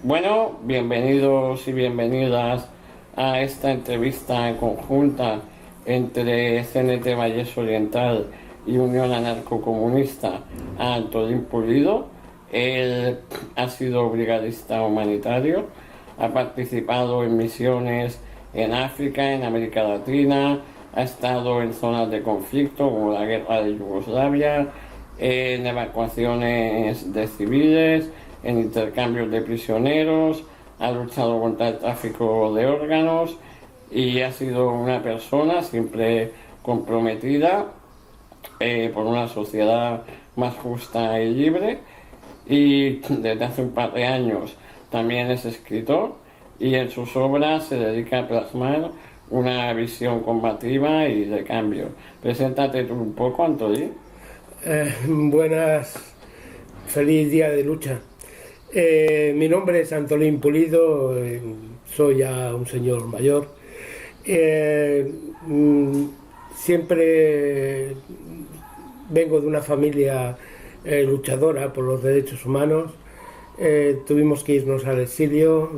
Bueno, bienvenidos y bienvenidas a esta entrevista conjunta entre CNT Valles Oriental y Unión Anarcocomunista a Antolín Pulido. Él ha sido brigadista humanitario, ha participado en misiones en África, en América Latina, ha estado en zonas de conflicto como la guerra de Yugoslavia, en evacuaciones de civiles, en intercambios de prisioneros, ha luchado contra el tráfico de órganos y ha sido una persona siempre comprometida por una sociedad más justa y libre, y desde hace un par de años también es escritor y en sus obras se dedica a plasmar una visión combativa y de cambio. Preséntate tú un poco, Antolín. Buenas, feliz día de lucha. Mi nombre es Antolín Pulido, soy ya un señor mayor. Siempre vengo de una familia luchadora por los derechos humanos. Tuvimos que irnos al exilio.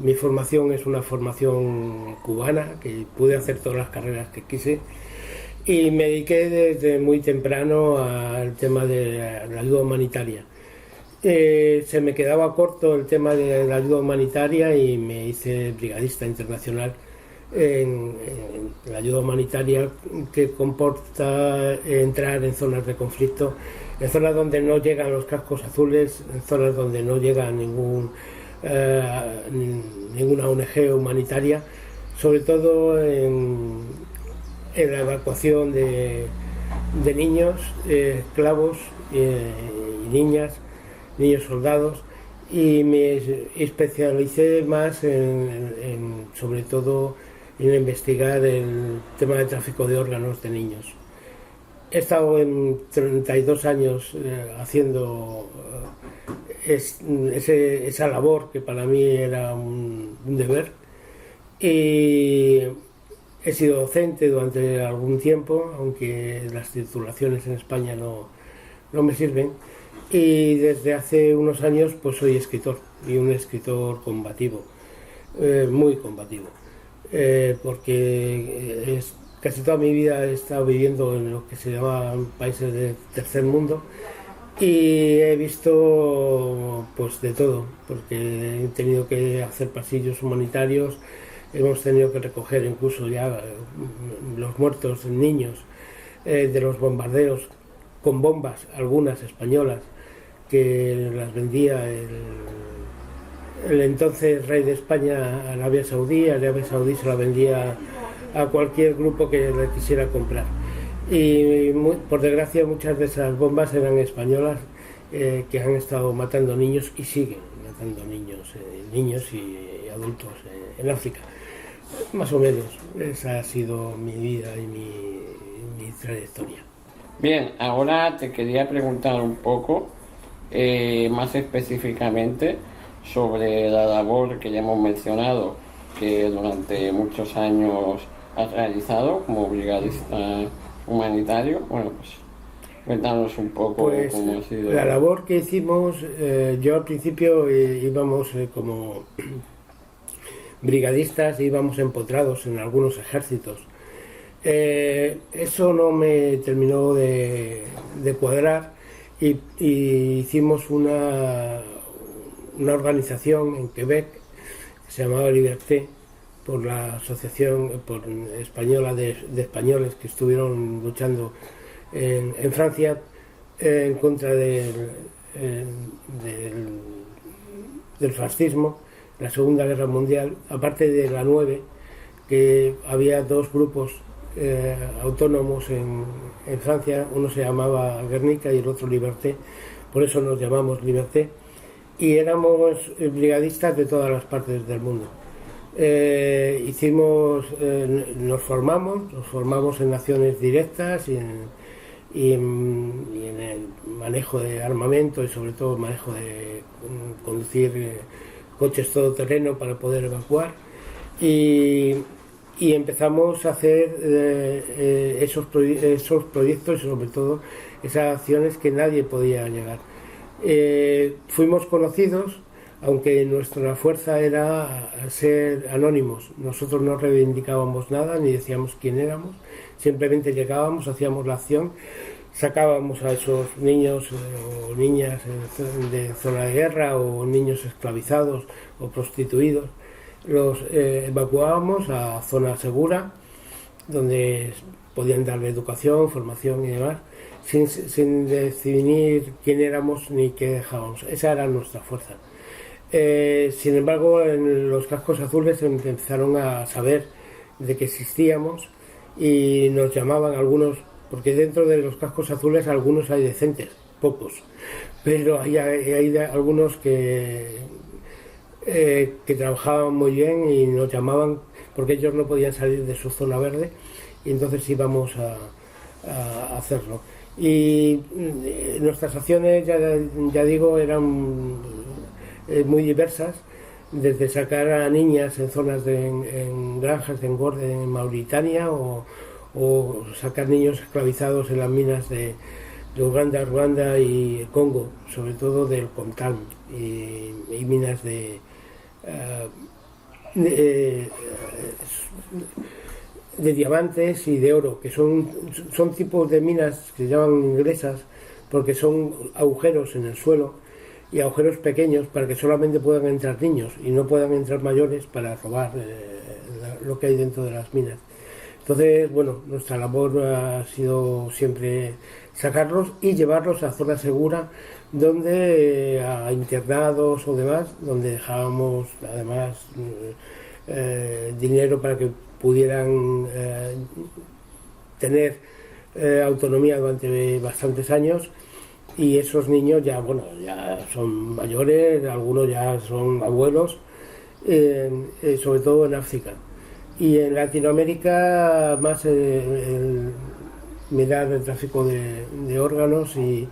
Mi formación es una formación cubana, que pude hacer todas las carreras que quise. Y me dediqué desde muy temprano al tema de la ayuda humanitaria. Se me quedaba corto el tema de la ayuda humanitaria y me hice brigadista internacional en la ayuda humanitaria, que comporta entrar en zonas de conflicto, en zonas donde no llegan los cascos azules, en zonas donde no llega ninguna ONG humanitaria, sobre todo en la evacuación de niños, esclavos y niñas, niños soldados, y me especialicé más sobre todo en investigar el tema del tráfico de órganos de niños. He estado en 32 años haciendo esa labor, que para mí era un deber, y he sido docente durante algún tiempo, aunque las titulaciones en España no me sirven, y desde hace unos años pues soy escritor, y un escritor combativo, muy combativo, porque casi toda mi vida he estado viviendo en lo que se llaman países del tercer mundo, y he visto pues de todo, porque he tenido que hacer pasillos humanitarios. Hemos tenido que recoger incluso ya los muertos niños de los bombardeos con bombas, algunas españolas, que las vendía el entonces rey de España a Arabia Saudí. Arabia Saudí se la vendía a cualquier grupo que le quisiera comprar. Y por desgracia muchas de esas bombas eran españolas, que han estado matando niños y siguen matando niños y adultos en África. Más o menos, esa ha sido mi vida y mi trayectoria. Bien, ahora te quería preguntar un poco más específicamente sobre la labor que ya hemos mencionado, que durante muchos años has realizado como brigadista humanitario. Bueno, pues cuéntanos un poco Pues cómo ha sido. la labor que hicimos, yo al principio íbamos como brigadistas, íbamos empotrados en algunos ejércitos. Eso no me terminó de cuadrar, y hicimos una organización en Quebec que se llamaba Liberté, por la Asociación Española de Españoles que estuvieron luchando en Francia en contra del fascismo, la Segunda Guerra Mundial. Aparte de la 9, que había dos grupos autónomos en Francia, uno se llamaba Guernica y el otro Liberté, por eso nos llamamos Liberté, y éramos brigadistas de todas las partes del mundo. Nos formamos en acciones directas y en el manejo de armamento, y sobre todo el manejo de conducir coches todoterreno para poder evacuar, y empezamos a hacer esos proyectos y sobre todo esas acciones que nadie podía llegar. Fuimos conocidos aunque nuestra fuerza era ser anónimos. Nosotros no reivindicábamos nada ni decíamos quién éramos, simplemente llegábamos, hacíamos la acción, sacábamos a esos niños o niñas de zona de guerra o niños esclavizados o prostituidos, los evacuábamos a zona segura donde podían darle educación, formación y demás, sin definir quién éramos ni qué dejábamos. Esa era nuestra fuerza. Sin embargo, en los cascos azules empezaron a saber de que existíamos y nos llamaban algunos, porque dentro de los cascos azules algunos hay decentes, pocos, pero hay algunos que trabajaban muy bien y nos llamaban porque ellos no podían salir de su zona verde y entonces íbamos a hacerlo. Y nuestras acciones, ya digo, eran muy diversas, desde sacar a niñas en zonas en granjas de engorde en Mauritania o sacar niños esclavizados en las minas de Uganda, Ruanda y Congo, sobre todo del Coltán y minas de diamantes y de oro, que son tipos de minas que se llaman inglesas porque son agujeros en el suelo y agujeros pequeños para que solamente puedan entrar niños y no puedan entrar mayores para robar lo que hay dentro de las minas. Entonces, bueno, nuestra labor ha sido siempre sacarlos y llevarlos a zona segura, donde a internados o demás, donde dejábamos además dinero para que pudieran tener autonomía durante bastantes años. Y esos niños ya son mayores, algunos ya son abuelos, sobre todo en África. Y en Latinoamérica más mirar el tráfico de órganos y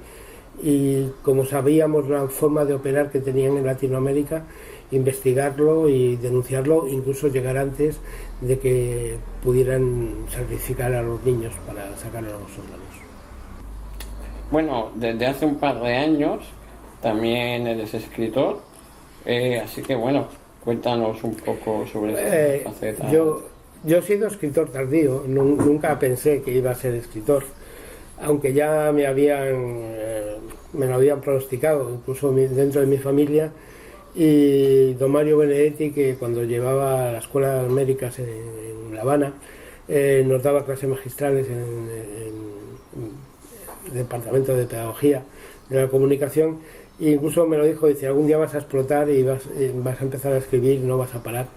como sabíamos la forma de operar que tenían en Latinoamérica, investigarlo y denunciarlo, incluso llegar antes de que pudieran sacrificar a los niños para sacar los órganos. Bueno, desde hace un par de años también eres escritor, así que bueno, cuéntanos un poco sobre esta faceta. Yo he sido escritor tardío, nunca pensé que iba a ser escritor, aunque ya me lo habían pronosticado, incluso dentro de mi familia, y don Mario Benedetti, que cuando llevaba a la Escuela de Américas en La Habana, nos daba clases magistrales en el Departamento de Pedagogía de la Comunicación, e incluso me lo dijo, dice, algún día vas a explotar y vas a empezar a escribir, no vas a parar.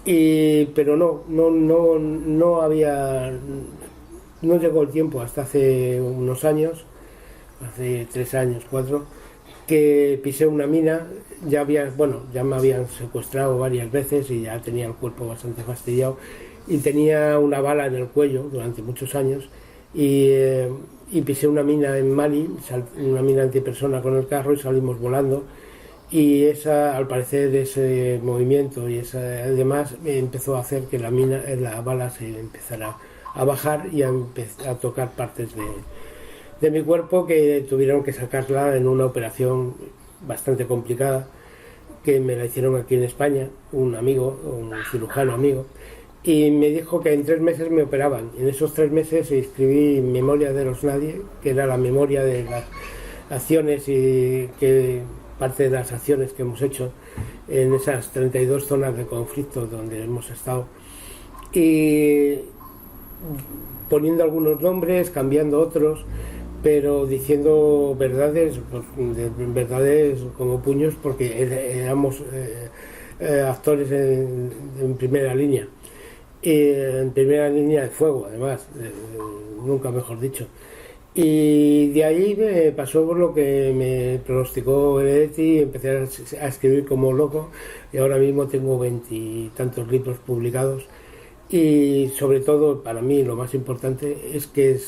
Pero no llegó el tiempo hasta hace unos años, hace 3 años, 4, que pisé una mina. Ya me habían secuestrado varias veces y ya tenía el cuerpo bastante fastidiado y tenía una bala en el cuello durante muchos años y pisé una mina en Mali, una mina antipersona con el carro, y salimos volando. Y al parecer ese movimiento y además empezó a hacer que la bala se empezara a bajar y a tocar partes de mi cuerpo, que tuvieron que sacarla en una operación bastante complicada, que me la hicieron aquí en España, un cirujano amigo, y me dijo que en 3 meses me operaban. En esos 3 meses escribí Memoria de los Nadie, que era la memoria de las acciones parte de las acciones que hemos hecho en esas 32 zonas de conflicto donde hemos estado, y poniendo algunos nombres, cambiando otros, pero diciendo verdades, verdades como puños, porque éramos actores en primera línea, en primera línea de fuego, además, nunca mejor dicho. Y de ahí me pasó por lo que me pronosticó Benedetti, empecé a escribir como loco y ahora mismo tengo 20 y tantos libros publicados, y sobre todo para mí lo más importante es que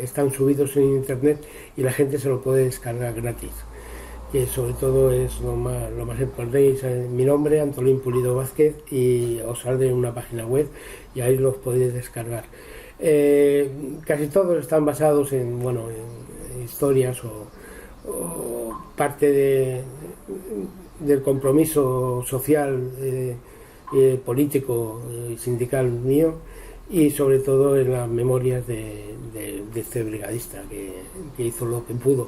están subidos en internet y la gente se lo puede descargar gratis, que sobre todo es lo más importante. Es mi nombre, Antolín Pulido Vázquez, y os sale en una página web y ahí los podéis descargar. Casi todos están basados en historias o parte del compromiso social, político y sindical mío, y sobre todo en las memorias de este brigadista que hizo lo que pudo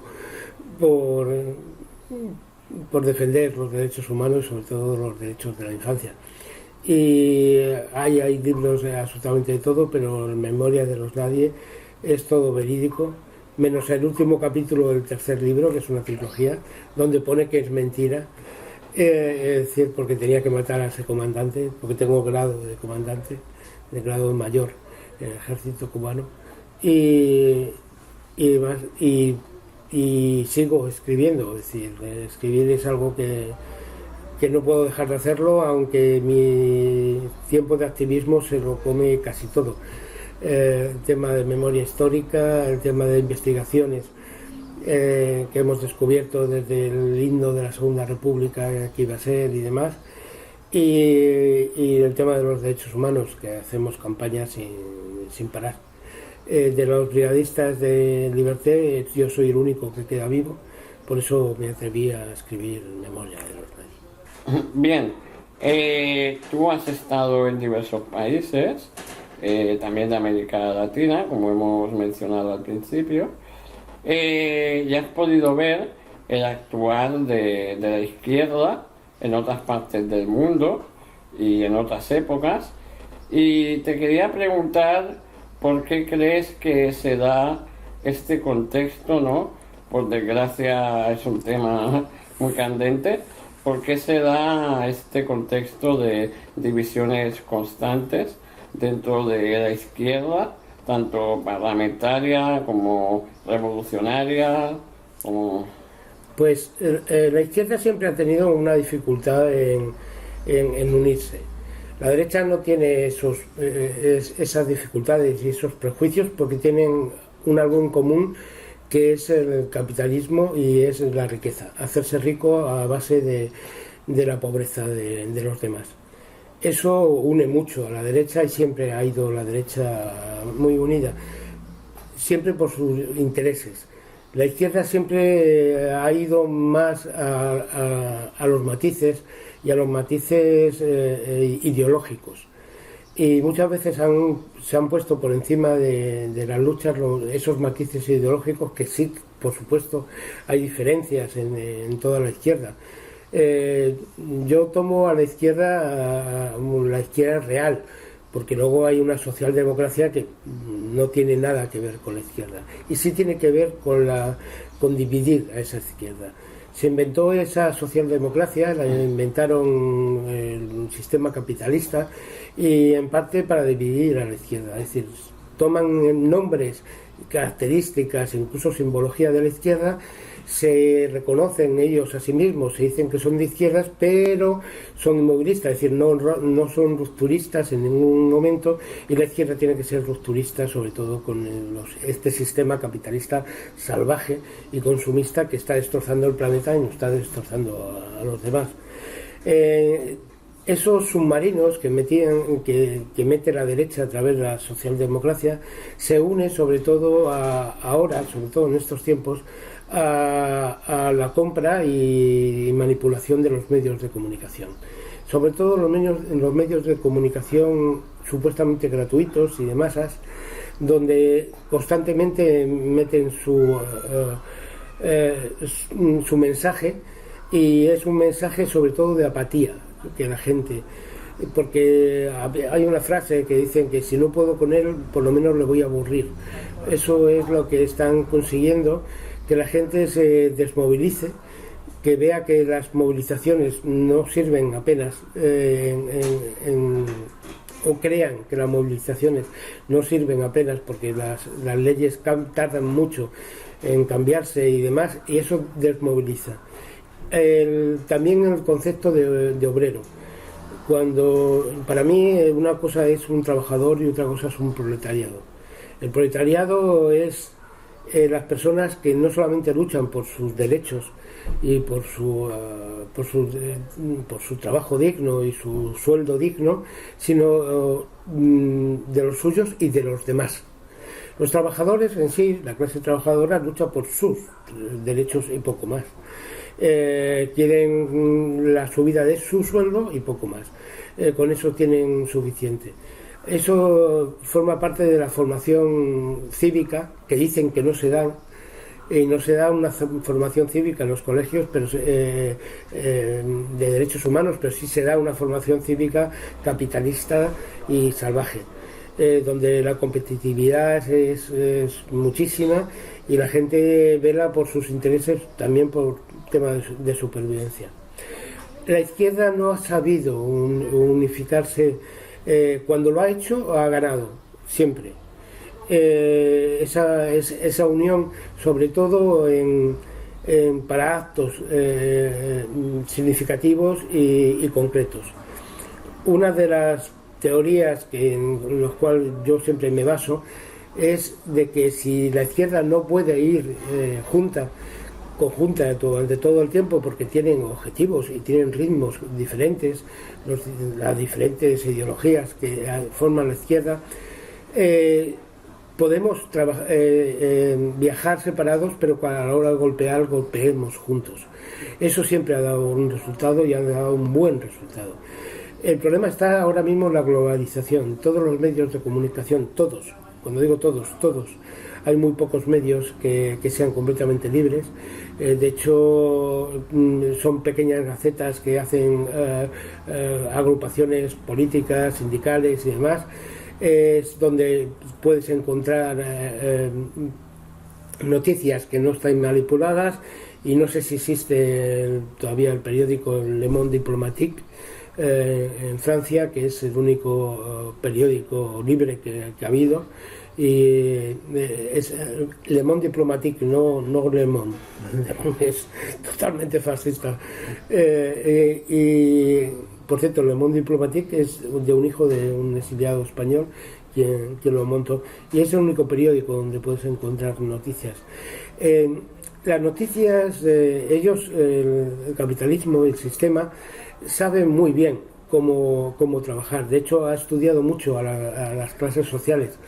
por defender los derechos humanos y sobre todo los derechos de la infancia. Y hay libros de absolutamente de todo, pero en Memoria de los Nadie es todo verídico, menos el último capítulo del tercer libro, que es una trilogía, donde pone que es mentira, es decir, porque tenía que matar a ese comandante, porque tengo grado de comandante, de grado mayor en el ejército cubano, y sigo escribiendo. Es decir, escribir es algo que no puedo dejar de hacerlo, aunque mi tiempo de activismo se lo come casi todo. El tema de memoria histórica, el tema de investigaciones que hemos descubierto desde el himno de la Segunda República que iba a ser y demás, y el tema de los derechos humanos, que hacemos campañas sin parar. De los brigadistas de Liberté, yo soy el único que queda vivo, por eso me atreví a escribir Memoria de los Nadie. Bien, tú has estado en diversos países, también de América Latina, como hemos mencionado al principio, y has podido ver el actuar de la izquierda en otras partes del mundo y en otras épocas, y te quería preguntar por qué crees que se da este contexto, ¿no? Por desgracia es un tema muy candente. ¿Por qué se da este contexto de divisiones constantes dentro de la izquierda, tanto parlamentaria como revolucionaria? Pues la izquierda siempre ha tenido una dificultad en unirse. La derecha no tiene esas dificultades y esos prejuicios porque tienen algo en común, que es el capitalismo y es la riqueza, hacerse rico a base de la pobreza de los demás. Eso une mucho a la derecha y siempre ha ido la derecha muy unida, siempre por sus intereses. La izquierda siempre ha ido más a los matices y a los matices ideológicos. Y muchas veces se han puesto por encima de las luchas esos matices ideológicos, que sí, por supuesto, hay diferencias en toda la izquierda. Yo tomo a la izquierda real, porque luego hay una socialdemocracia que no tiene nada que ver con la izquierda, y sí tiene que ver con dividir a esa izquierda. Se inventó esa socialdemocracia, la inventaron el sistema capitalista, y en parte para dividir a la izquierda. Es decir, toman nombres, características, incluso simbología de la izquierda, se reconocen ellos a sí mismos, se dicen que son de izquierdas, pero son inmovilistas, es decir, no son rupturistas en ningún momento, y la izquierda tiene que ser rupturista, sobre todo con este sistema capitalista salvaje y consumista que está destrozando el planeta y nos está destrozando a los demás. Esos submarinos que mete la derecha a través de la socialdemocracia se une sobre todo ahora, sobre todo en estos tiempos, a la compra y manipulación de los medios de comunicación. Sobre todo en los medios de comunicación supuestamente gratuitos y de masas, donde constantemente meten su mensaje, y es un mensaje sobre todo de apatía, que la gente, porque hay una frase que dicen que si no puedo con él, por lo menos le voy a aburrir. Eso es lo que están consiguiendo, que la gente se desmovilice, que vea que las movilizaciones no sirven apenas, o crean que las movilizaciones no sirven apenas porque las leyes tardan mucho en cambiarse y demás, y eso desmoviliza. También el concepto de obrero. Cuando para mí una cosa es un trabajador y otra cosa es un proletariado. El proletariado es las personas que no solamente luchan por sus derechos y por su trabajo digno y su sueldo digno, sino de los suyos y de los demás. Los trabajadores en sí, la clase trabajadora, lucha por sus derechos y poco más. quieren la subida de su sueldo y poco más. Con eso tienen suficiente. Eso forma parte de la formación cívica, que dicen que no se dan, y no se da una formación cívica en los colegios pero de derechos humanos, pero sí se da una formación cívica capitalista y salvaje, donde la competitividad es muchísima y la gente vela por sus intereses, también por temas de supervivencia. La izquierda no ha sabido unificarse. Cuando lo ha hecho, ha ganado siempre. Esa unión, sobre todo para actos significativos y concretos. Una de las teorías en las cuales yo siempre me baso es de que si la izquierda no puede ir conjunta durante todo el tiempo, porque tienen objetivos y tienen ritmos diferentes, las diferentes ideologías que forman la izquierda, podemos viajar separados, pero a la hora de golpear, golpeemos juntos. Eso siempre ha dado un resultado y ha dado un buen resultado. El problema está ahora mismo en la globalización. Todos los medios de comunicación, todos, cuando digo todos, hay muy pocos medios que sean completamente libres. De hecho, son pequeñas gacetas que hacen agrupaciones políticas, sindicales y demás. Es donde puedes encontrar noticias que no están manipuladas, y no sé si existe todavía el periódico Le Monde Diplomatique en Francia, que es el único periódico libre que ha habido, y es Le Monde Diplomatique, no Le Monde. Le Monde es totalmente fascista. Y por cierto, Le Monde Diplomatique es de un hijo de un exiliado español quien lo montó, y es el único periódico donde puedes encontrar noticias. Las noticias, ellos, el capitalismo, el sistema, saben muy bien cómo trabajar. De hecho, ha estudiado mucho a las clases sociales,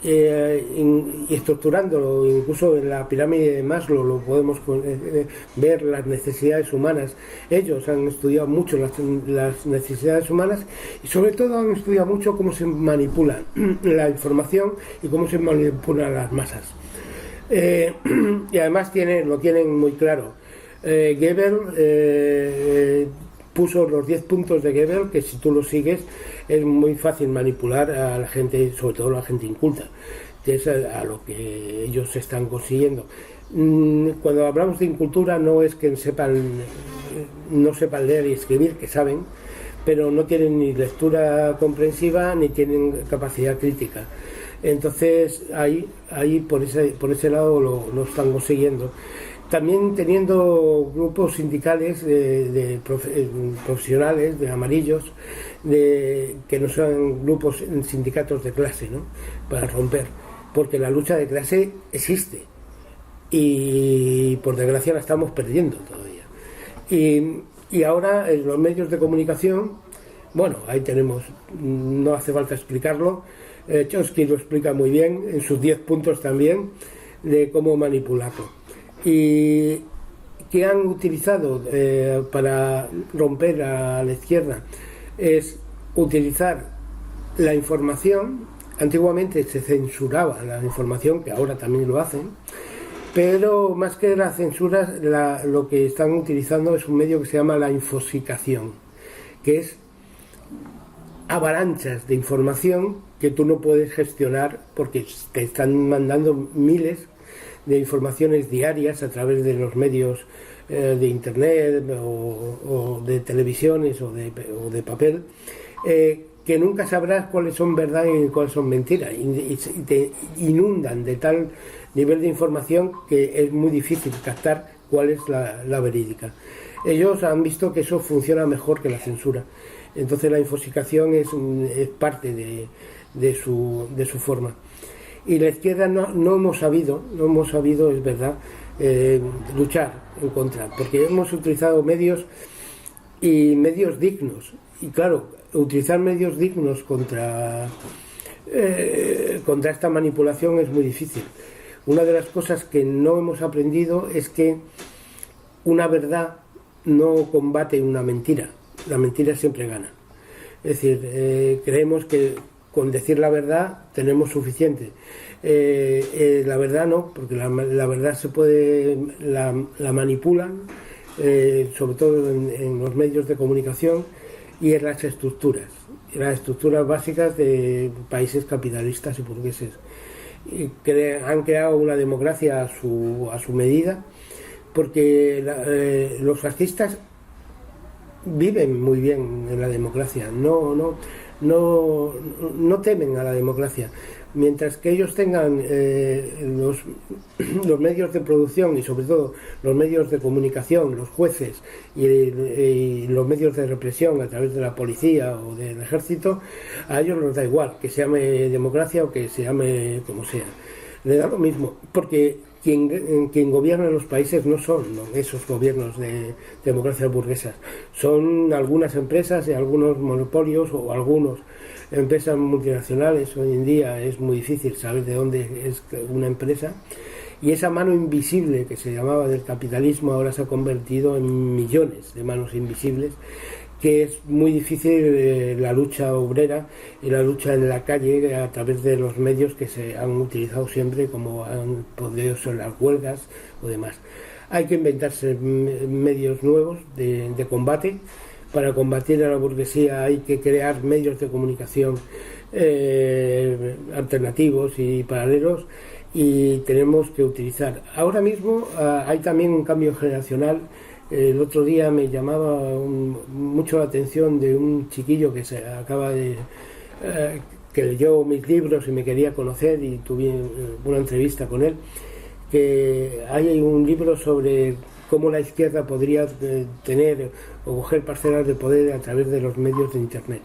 y estructurándolo, incluso en la pirámide de Maslow lo podemos ver, las necesidades humanas. Ellos han estudiado mucho las necesidades humanas, y sobre todo han estudiado mucho cómo se manipula la información y cómo se manipulan las masas. Y además lo tienen muy claro. Goebbels puso los 10 puntos de Goebbels, que si tú los sigues es muy fácil manipular a la gente, sobre todo a la gente inculta, que es a lo que ellos están consiguiendo. Cuando hablamos de incultura, no es que no sepan leer y escribir, que saben, pero no tienen ni lectura comprensiva ni tienen capacidad crítica. Entonces ahí por ese lado lo están consiguiendo. También teniendo grupos sindicales de profesionales, de amarillos, que no son grupos sindicatos de clase, ¿no? Para romper, porque la lucha de clase existe y por desgracia la estamos perdiendo todavía. Y ahora en los medios de comunicación, bueno, ahí tenemos, no hace falta explicarlo, Chomsky lo explica muy bien en sus 10 puntos también de cómo manipularlo. Y que han utilizado para romper a la izquierda es utilizar la información. Antiguamente se censuraba la información, que ahora también lo hacen, pero más que la censura, lo que están utilizando es un medio que se llama la infosicación, que es avalanchas de información que tú no puedes gestionar, porque te están mandando miles de informaciones diarias a través de los medios de internet o de televisiones o de papel, que nunca sabrás cuáles son verdad y cuáles son mentiras, y te inundan de tal nivel de información que es muy difícil captar cuál es la verídica. Ellos han visto que eso funciona mejor que la censura, entonces la infosicación es parte de su forma. Y la izquierda no hemos sabido, es verdad, luchar en contra, porque hemos utilizado medios dignos, y claro, utilizar medios dignos contra esta manipulación es muy difícil. Una de las cosas que no hemos aprendido es que una verdad no combate una mentira, la mentira siempre gana. Es decir, creemos que con decir la verdad tenemos suficiente. La verdad no, porque la verdad se puede, la manipulan, sobre todo en los medios de comunicación y en las estructuras básicas de países capitalistas y burgueses. Han creado una democracia a su medida, porque los fascistas viven muy bien en la democracia, no temen a la democracia. Mientras que ellos tengan los medios de producción y sobre todo los medios de comunicación, los jueces y los medios de represión a través de la policía o del ejército, a ellos les da igual que se llame democracia o que se llame como sea. Le da lo mismo, porque quien gobierna los países no son esos gobiernos de democracias burguesas, son algunas empresas y algunos monopolios o algunos empresas multinacionales. Hoy en día es muy difícil saber de dónde es una empresa, y esa mano invisible que se llamaba del capitalismo ahora se ha convertido en millones de manos invisibles, que es muy difícil la lucha obrera y la lucha en la calle a través de los medios que se han utilizado siempre, como han podido ser las huelgas o demás. Hay que inventarse medios nuevos de combate. Para combatir a la burguesía hay que crear medios de comunicación alternativos y paralelos, y tenemos que utilizar. Ahora mismo hay también un cambio generacional. El otro día me llamaba mucho la atención de un chiquillo que se acaba de que leyó mis libros y me quería conocer, y tuve una entrevista con él, que hay un libro sobre cómo la izquierda podría tener o coger parcelas de poder a través de los medios de internet.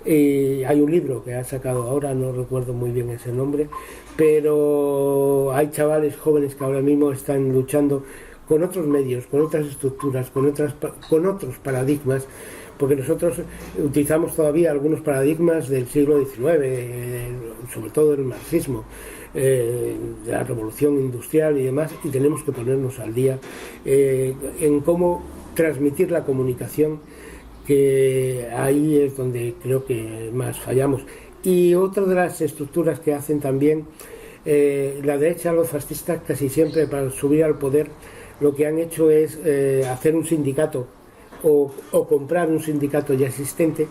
Y hay un libro que ha sacado ahora, no recuerdo muy bien ese nombre, pero hay chavales jóvenes que ahora mismo están luchando con otros medios, con otras estructuras, con otros paradigmas, porque nosotros utilizamos todavía algunos paradigmas del siglo XIX, sobre todo el marxismo, de la revolución industrial y demás, y tenemos que ponernos al día en cómo transmitir la comunicación, que ahí es donde creo que más fallamos. Y otra de las estructuras que hacen también la derecha, los fascistas, casi siempre para subir al poder, lo que han hecho es hacer un sindicato o comprar un sindicato ya existente.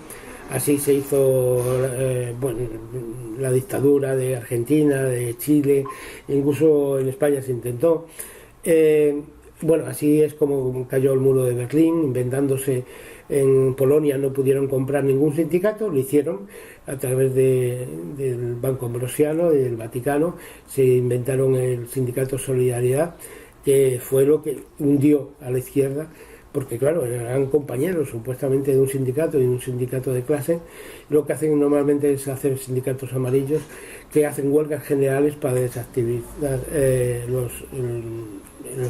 Así se hizo la dictadura de Argentina, de Chile, incluso en España se intentó. Así es como cayó el muro de Berlín, inventándose. En Polonia no pudieron comprar ningún sindicato, lo hicieron a través del Banco Ambrosiano y del Vaticano. Se inventaron el sindicato Solidaridad, que fue lo que hundió a la izquierda, porque claro, eran compañeros supuestamente de un sindicato y un sindicato de clase. Lo que hacen normalmente es hacer sindicatos amarillos que hacen huelgas generales para desactivar en los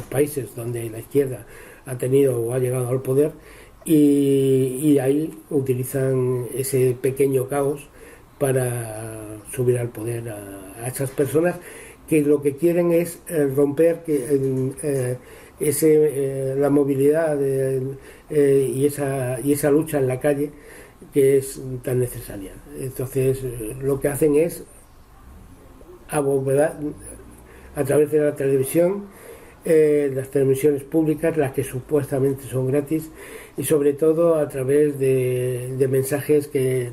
países donde la izquierda ha tenido o ha llegado al poder, y ahí utilizan ese pequeño caos para subir al poder a esas personas que lo que quieren es romper la movilidad y esa lucha en la calle, que es tan necesaria. Entonces lo que hacen es abovedar a través de la televisión, las televisiones públicas, las que supuestamente son gratis, y sobre todo a través de mensajes que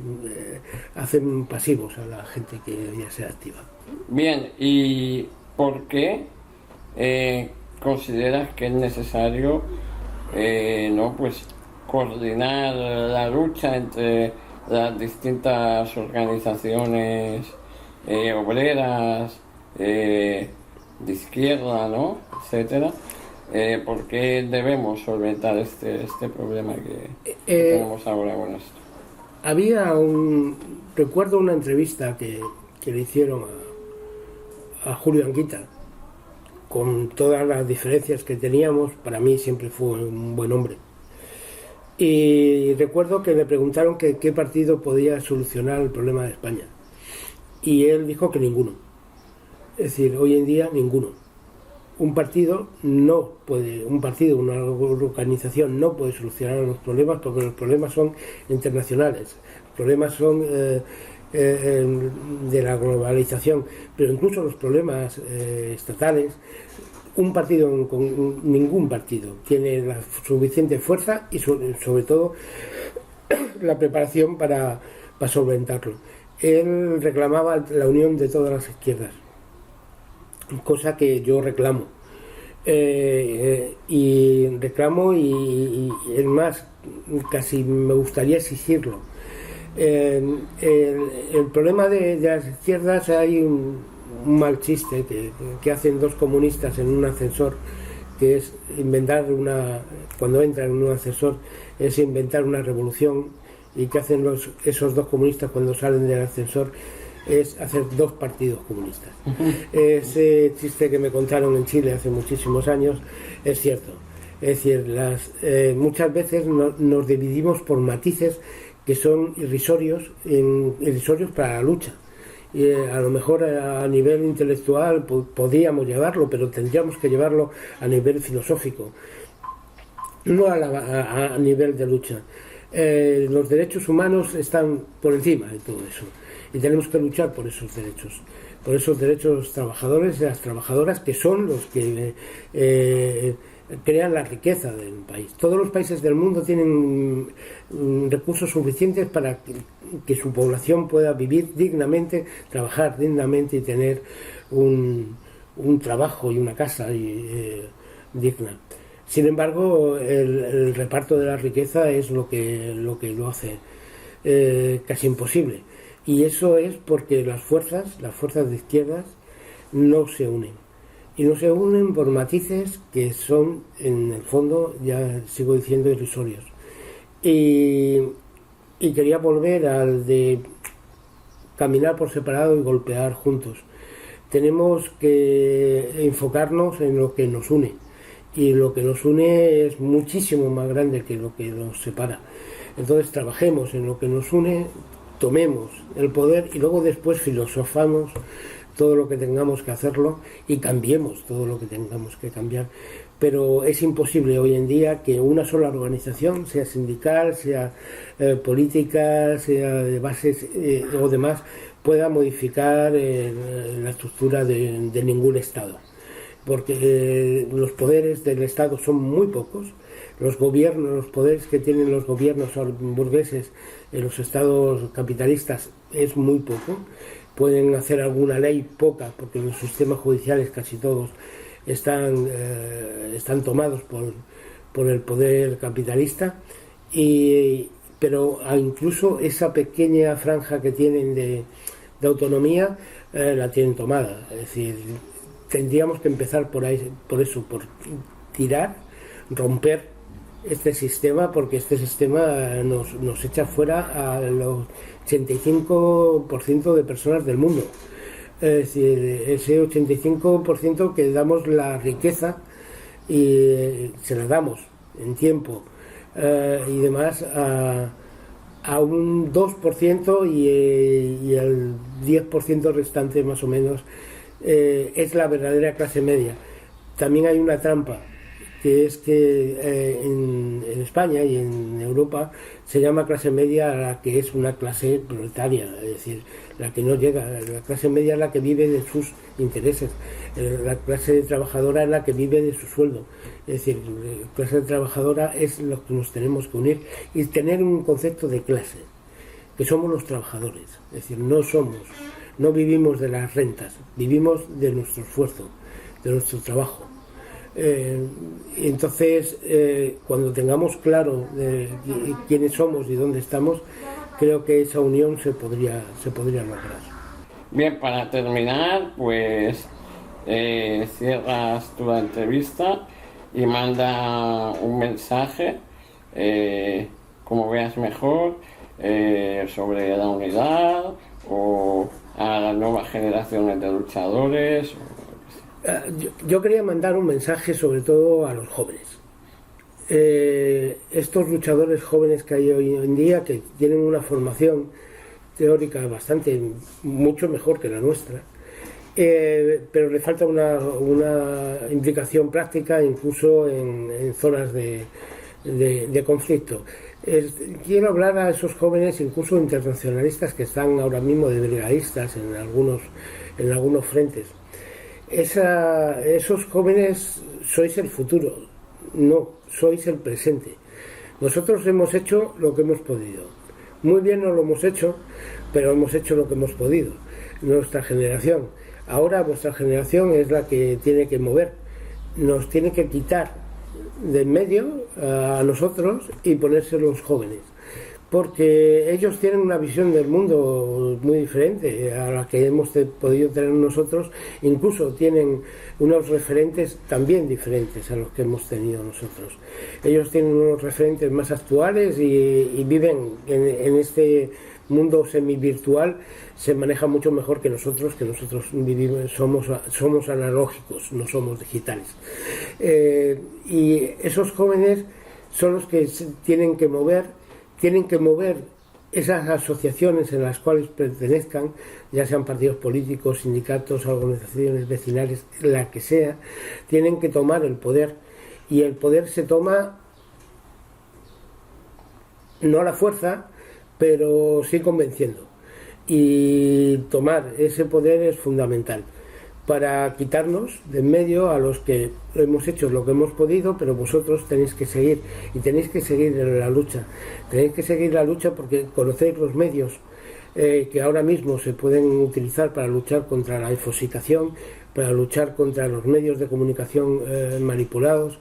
hacen pasivos a la gente que ya sea activa. Bien, ¿y por qué consideras que es necesario coordinar la lucha entre las distintas organizaciones obreras, de izquierda, etcétera? ¿Por qué debemos solventar este problema que tenemos ahora con esto? Recuerdo una entrevista que le hicieron a Julio Anguita, con todas las diferencias que teníamos. Para mí siempre fue un buen hombre, y recuerdo que le preguntaron que qué partido podía solucionar el problema de España, y él dijo que ninguno. Es decir, hoy en día ninguno. un partido, una organización no puede solucionar los problemas, porque los problemas son internacionales, los problemas son de la globalización, pero incluso los problemas estatales. Ningún partido tiene la suficiente fuerza y sobre todo la preparación para solventarlo. Él reclamaba la unión de todas las izquierdas, cosa que yo reclamo. Y es más, casi me gustaría exigirlo. El problema de las izquierdas, hay un mal chiste que hacen dos comunistas en un ascensor, que es cuando entran en un ascensor, es inventar una revolución, y que hacen esos dos comunistas cuando salen del ascensor es hacer dos partidos comunistas. Ese chiste que me contaron en Chile hace muchísimos años es cierto. Es decir, muchas veces nos dividimos por matices que son irrisorios para la lucha. Y a lo mejor a nivel intelectual podríamos llevarlo, pero tendríamos que llevarlo a nivel filosófico, no a nivel de lucha. Los derechos humanos están por encima de todo eso, y tenemos que luchar por esos derechos trabajadores y las trabajadoras, que son los que crean la riqueza del país. Todos los países del mundo tienen recursos suficientes para que su población pueda vivir dignamente, trabajar dignamente y tener un trabajo y una casa digna. Sin embargo, el reparto de la riqueza es lo que lo hace casi imposible. Y eso es porque las fuerzas de izquierdas no se unen. Y no se unen por matices que son, en el fondo, ya sigo diciendo, irrisorios. Y quería volver al de caminar por separado y golpear juntos. Tenemos que enfocarnos en lo que nos une. Y lo que nos une es muchísimo más grande que lo que nos separa. Entonces trabajemos en lo que nos une, tomemos el poder y luego después filosofamos todo lo que tengamos que hacerlo y cambiemos todo lo que tengamos que cambiar. Pero es imposible hoy en día que una sola organización, sea sindical, sea política, sea de bases o demás, pueda modificar la estructura de ningún Estado. Porque los poderes del Estado son muy pocos. Los poderes que tienen los gobiernos burgueses en los estados capitalistas es muy poco. Pueden hacer alguna ley, poca, porque los sistemas judiciales casi todos están tomados por el poder capitalista, pero incluso esa pequeña franja que tienen de autonomía la tienen tomada. Es decir, tendríamos que empezar por tirar, romper este sistema, porque este sistema nos echa fuera a los 85% de personas del mundo. Es decir, ese 85% que damos la riqueza y se la damos en tiempo y demás a un 2% y el 10% restante más o menos es la verdadera clase media. También hay una trampa, que es que en España y en Europa se llama clase media a la que es una clase proletaria, es decir, la que no llega. La clase media es la que vive de sus intereses, la clase trabajadora es la que vive de su sueldo. Es decir, la clase trabajadora es lo que nos tenemos que unir y tener un concepto de clase, que somos los trabajadores. Es decir, no vivimos de las rentas, vivimos de nuestro esfuerzo, de nuestro trabajo. Entonces, cuando tengamos claro quiénes somos y dónde estamos, creo que esa unión se podría lograr. Bien, para terminar, pues cierras tu entrevista y manda un mensaje, como veas mejor, sobre la unidad o a las nuevas generaciones de luchadores. Yo quería mandar un mensaje sobre todo a los jóvenes. Estos luchadores jóvenes que hay hoy en día, que tienen una formación teórica mucho mejor que la nuestra, pero le falta una implicación práctica incluso en zonas de conflicto. Quiero hablar a esos jóvenes, incluso internacionalistas, que están ahora mismo de brigadistas en algunos frentes. Esos jóvenes sois el futuro, no, sois el presente. Nosotros hemos hecho lo que hemos podido. Muy bien no lo hemos hecho, pero hemos hecho lo que hemos podido. Nuestra generación. Ahora vuestra generación es la que tiene que mover. Nos tiene que quitar de en medio a nosotros y ponerse los jóvenes. Porque ellos tienen una visión del mundo muy diferente a la que hemos podido tener nosotros, incluso tienen unos referentes también diferentes a los que hemos tenido nosotros. Ellos tienen unos referentes más actuales y viven en este mundo semi-virtual, se maneja mucho mejor que nosotros vivimos, somos analógicos, no somos digitales. Y esos jóvenes son los que tienen que mover esas asociaciones en las cuales pertenezcan, ya sean partidos políticos, sindicatos, organizaciones vecinales, la que sea, tienen que tomar el poder, y el poder se toma no a la fuerza, pero sí convenciendo, y tomar ese poder es fundamental para quitarnos de en medio a los que hemos hecho lo que hemos podido, pero vosotros tenéis que seguir, y tenéis que seguir en la lucha. Tenéis que seguir la lucha porque conocéis los medios que ahora mismo se pueden utilizar para luchar contra la infosicación, para luchar contra los medios de comunicación manipulados,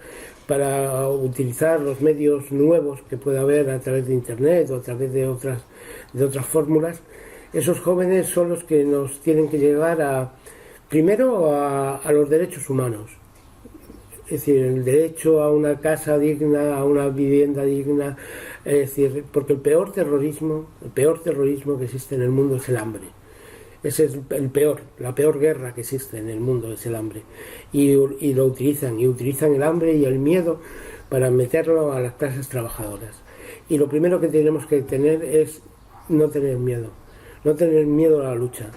para utilizar los medios nuevos que puede haber a través de internet o a través de otras fórmulas. Esos jóvenes son los que nos tienen que llevar primero a los derechos humanos, es decir, el derecho a una casa digna, a una vivienda digna, es decir, porque el peor terrorismo que existe en el mundo es el hambre. Ese es la peor guerra que existe en el mundo, es el hambre. Y lo utilizan el hambre y el miedo para meterlo a las clases trabajadoras. Y lo primero que tenemos que tener es no tener miedo a la lucha.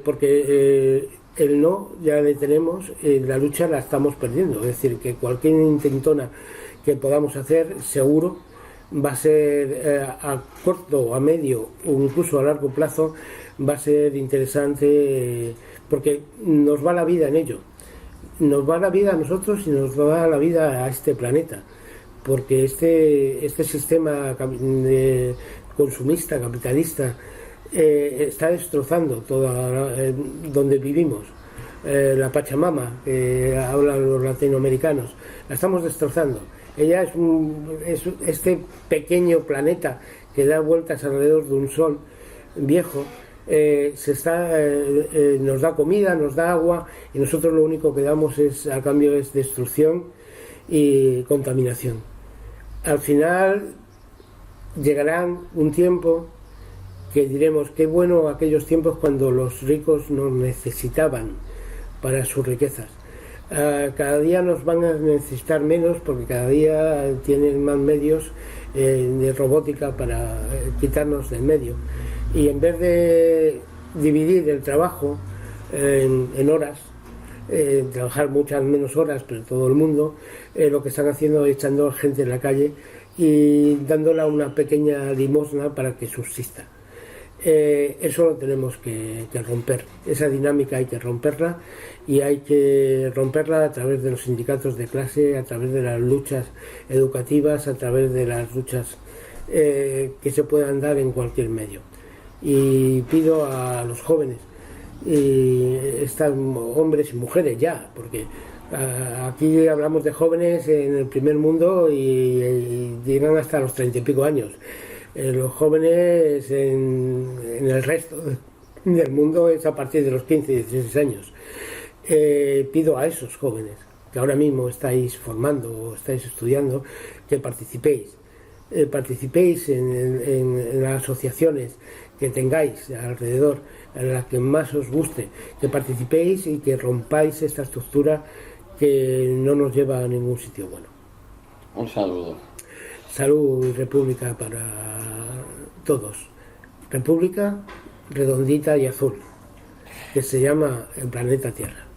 Porque el no ya le tenemos, la lucha la estamos perdiendo. Es decir, que cualquier intentona que podamos hacer, seguro, va a ser a corto, a medio o incluso a largo plazo, va a ser interesante, porque nos va la vida en ello. Nos va la vida a nosotros y nos va la vida a este planeta. Porque este sistema consumista, capitalista, está destrozando donde vivimos. La Pachamama, que hablan los latinoamericanos, la estamos destrozando. Ella es este pequeño planeta que da vueltas alrededor de un sol viejo. Nos da comida, nos da agua, y nosotros lo único que damos a cambio es destrucción y contaminación. Al final llegará un tiempo que diremos qué bueno aquellos tiempos cuando los ricos nos necesitaban para sus riquezas. Cada día nos van a necesitar menos porque cada día tienen más medios de robótica para quitarnos del medio. Y en vez de dividir el trabajo en horas, trabajar muchas menos horas, pero todo el mundo, lo que están haciendo es echando gente en la calle y dándola una pequeña limosna para que subsista. Eso lo tenemos que romper, esa dinámica hay que romperla, y hay que romperla a través de los sindicatos de clase, a través de las luchas educativas, a través de las luchas que se puedan dar en cualquier medio. Y pido a los jóvenes, y están hombres y mujeres ya, porque aquí hablamos de jóvenes en el primer mundo y llegan hasta los 30 y pico años. Los jóvenes en el resto del mundo es a partir de los 15 y 16 años. Pido a esos jóvenes que ahora mismo estáis formando o estáis estudiando que participéis en las asociaciones que tengáis alrededor, en las que más os guste, que participéis y que rompáis esta estructura que no nos lleva a ningún sitio bueno. Un saludo. Salud y república para todos. República redondita y azul. que se llama El planeta Tierra.